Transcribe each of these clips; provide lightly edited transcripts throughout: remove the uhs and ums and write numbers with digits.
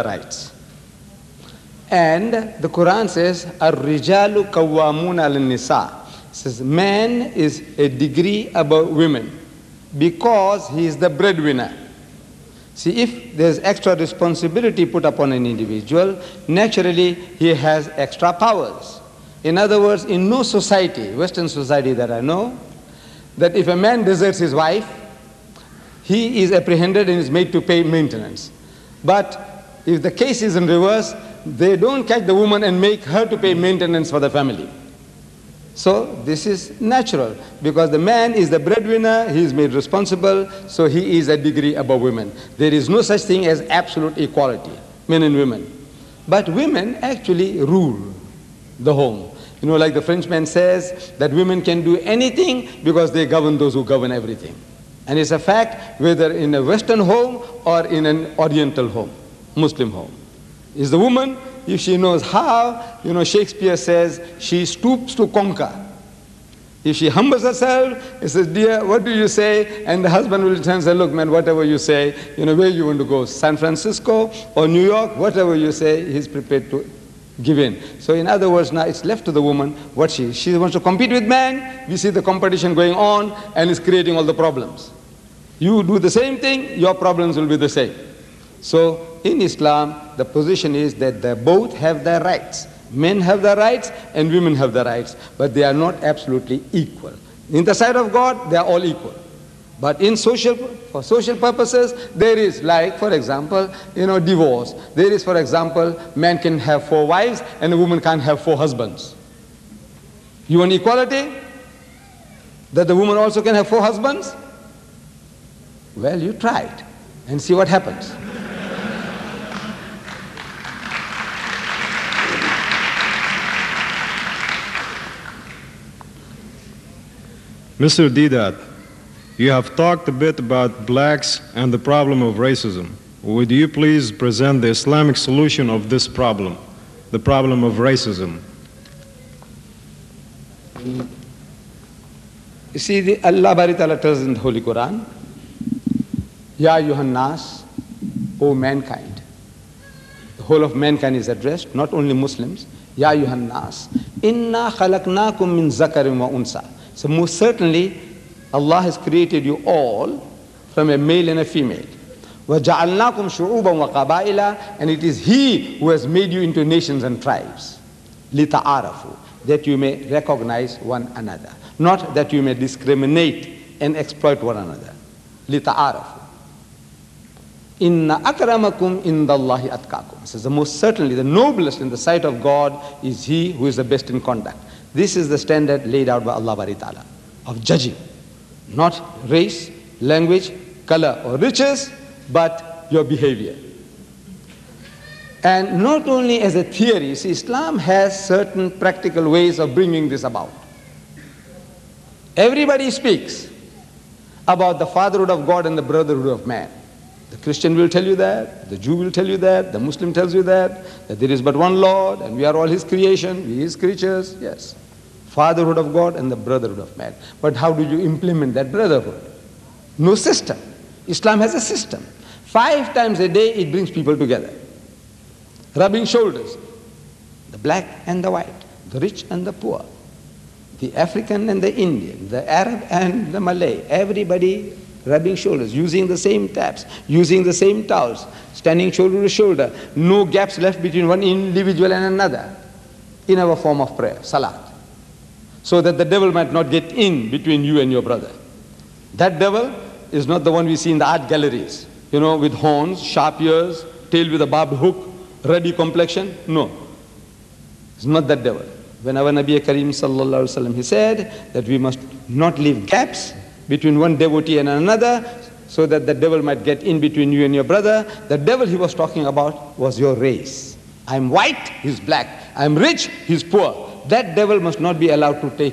rights. And the Quran says, Ar-rijalu kawwamuna al-nisa. Says man is a degree above women because he is the breadwinner. See, if there's extra responsibility put upon an individual, naturally he has extra powers. In other words, in no society, Western society that I know, that if a man deserts his wife, he is apprehended and is made to pay maintenance. But if the case is in reverse, they don't catch the woman and make her to pay maintenance for the family. So this is natural, because the man is the breadwinner, he is made responsible, so he is a degree above women. There is no such thing as absolute equality, men and women. But women actually rule the home. You know, like the Frenchman says, that women can do anything because they govern those who govern everything. And it's a fact, whether in a Western home or in an Oriental home, Muslim home. Is the woman, if she knows how, you know, Shakespeare says, she stoops to conquer. If she humbles herself, he says, dear, what do you say? And the husband will turn and say, look, man, whatever you say, you know, where you want to go, San Francisco or New York, whatever you say, he's prepared to give in. So in other words, now it's left to the woman what she wants to compete with man. We see the competition going on and it's creating all the problems. You do the same thing, your problems will be the same. So in Islam, the position is that they both have their rights. Men have their rights and women have their rights, but they are not absolutely equal. In the sight of God, they are all equal. But for social purposes, there is, like, for example, you know, divorce. There is, for example, man can have 4 wives and a woman can't have 4 husbands. You want equality? That the woman also can have 4 husbands? Well, you try it and see what happens. Mr. Deedat, you have talked a bit about blacks and the problem of racism. Would you please present the Islamic solution of this problem, the problem of racism? You see, Allah Bari Ta'ala tells in the Holy Quran, Ya Yuhan Nas, O mankind. The whole of mankind is addressed, not only Muslims. Ya Yuhan Nas, Inna khalaqnakum min zakarin wa unsa. So most certainly, Allah has created you all from a male and a female. وَجَعَلْنَاكُمْ شُعُوبًا وَقَبَائِلًا, and it is He who has made you into nations and tribes. لِتَعَارَفُوا, that you may recognize one another. Not that you may discriminate and exploit one another. لِتَعَارَفُوا. Inna akramakum indallahi atqakum. Says the most certainly, the noblest in the sight of God is he who is the best in conduct. This is the standard laid out by Allah Bari Ta'ala of judging. Not race, language, color or riches, but your behavior. And not only as a theory, see, Islam has certain practical ways of bringing this about. Everybody speaks about the fatherhood of God and the brotherhood of man. The Christian will tell you that, the Jew will tell you that, the Muslim tells you that there is but one Lord and we are all His creation, we His creatures, yes. Fatherhood of God and the brotherhood of man. But how do you implement that brotherhood? No system. Islam has a system. 5 times a day it brings people together. Rubbing shoulders. The black and the white, the rich and the poor, the African and the Indian, the Arab and the Malay, everybody rubbing shoulders, using the same taps, using the same towels, standing shoulder to shoulder, no gaps left between one individual and another in our form of prayer, salat, so that the devil might not get in between you and your brother. That devil is not the one we see in the art galleries, you know, with horns, sharp ears, tail with a barbed hook, ruddy complexion. No, it's not that devil. When our Nabi Kareem sallallahu alaihi wasallam, he said that we must not leave gaps between one devotee and another, so that the devil might get in between you and your brother. The devil he was talking about was your race. I'm white, he's black. I'm rich, he's poor. That devil must not be allowed to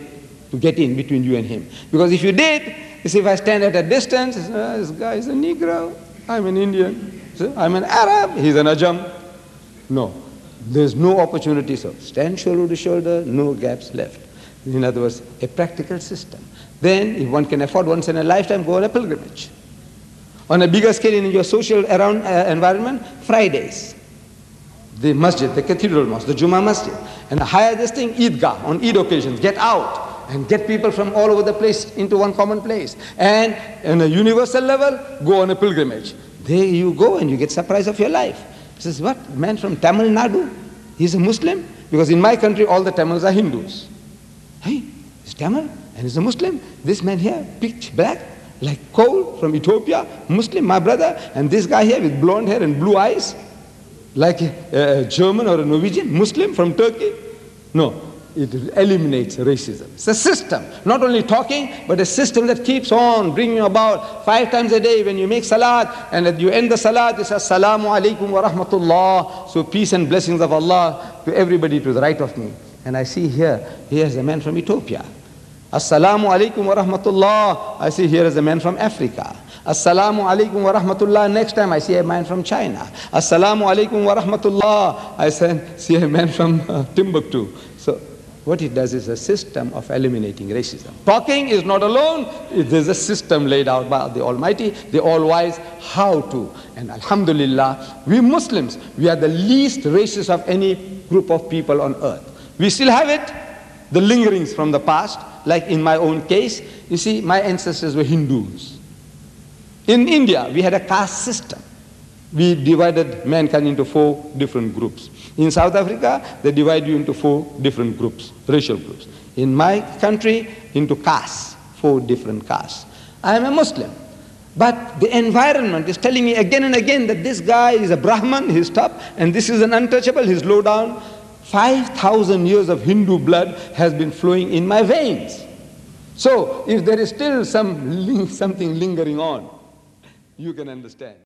get in between you and him. Because if you did, you see, if I stand at a distance, this guy is a Negro, I'm an Indian, I'm an Arab, he's an Ajam. No, there's no opportunity. So stand shoulder to shoulder, no gaps left. In other words, a practical system. Then, if one can afford once in a lifetime, go on a pilgrimage. On a bigger scale in your social environment, Fridays. the masjid, the cathedral mosque, the Jummah masjid, and hire this thing, Eidgah, on Eid occasions, get out and get people from all over the place into one common place. And on a universal level, go on a pilgrimage. There you go and you get surprise of your life. He says, what, man from Tamil Nadu? He's a Muslim? Because in my country, all the Tamils are Hindus. Hey, he's Tamil and he's a Muslim. This man here, pitch black, like coal, from Ethiopia, Muslim, my brother. And this guy here with blonde hair and blue eyes, like a German or a Norwegian, Muslim from Turkey. No, it eliminates racism. It's a system, not only talking, but a system that keeps on bringing about 5 times a day when you make salat, and at you end the salat, you say, Assalamu alaikum wa rahmatullah. So peace and blessings of Allah to everybody to the right of me. And I see here's a man from Ethiopia. Assalamu alaikum wa rahmatullah. I see here is a man from Africa. Assalamu alaikum wa rahmatullah. Next time I see a man from China. Assalamu alaikum wa rahmatullah. I see a man from Timbuktu. So what it does is a system of eliminating racism. Talking is not alone. There's a system laid out by the Almighty, the All-Wise, how to. And alhamdulillah, we Muslims, we are the least racist of any group of people on earth. We still have it, the lingerings from the past. Like in my own case, you see, my ancestors were Hindus. In India, we had a caste system. We divided mankind into 4 different groups. In South Africa, they divide you into 4 different groups, racial groups. In my country, into castes, 4 different castes. I am a Muslim. But the environment is telling me again and again that this guy is a Brahman, he's top, and this is an untouchable, he's low down. 5,000 years of Hindu blood has been flowing in my veins. So if there is still something lingering on, you can understand.